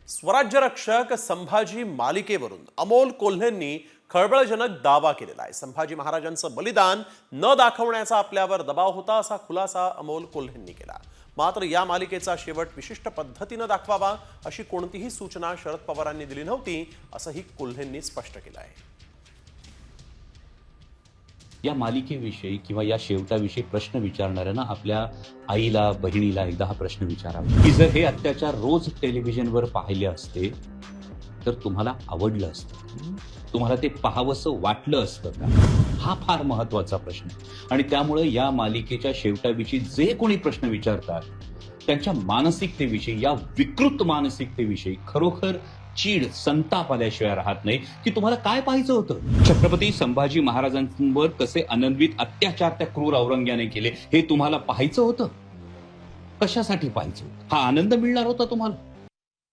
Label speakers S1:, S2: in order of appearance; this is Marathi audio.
S1: स्वराज्यरक्षक संभाजी मालिकेवरून अमोल कोल्हेंनी खळबळजनक दावा केलेला आहे। संभाजी महाराजांचं बलिदान न दाखवण्याचा आपल्यावर दबाव होता असा खुलासा अमोल कोल्हेंनी केला। मात्र या मालिकेचा शेवट विशिष्ट पद्धतीने दाखवावा अशी कोणतीही सूचना शरद पवारांनी दिली नव्हती असंही कोल्हेंनी स्पष्ट केलं आहे।
S2: या मालिकेविषयी किंवा या शेवटाविषयी प्रश्न विचारणाऱ्यांना आपल्या आईला बहिणीला एकदा हा प्रश्न विचारावा की जर हे अत्याचार रोज टेलिव्हिजनवर पाहिले असते तर तुम्हाला आवडलं असतं, तुम्हाला ते पाहावंसं वाटलं असतं का? हा फार महत्वाचा प्रश्न आणि त्यामुळे या मालिकेच्या शेवटाविषयी जे कोणी प्रश्न विचारतात त्यांच्या मानसिकतेविषयी, या विकृत मानसिकतेविषयी खरोखर चीड संताप आल्याशिवाय राहत नाही की तुम्हाला काय पाहायचं होतं। छत्रपती संभाजी महाराजांवर कसे अनन्वित अत्याचार त्या क्रूर औरंग्याने केले हे तुम्हाला पाहायचं होतं। कशासाठी पाहायचं? हा आनंद मिळणार होता तुम्हाला?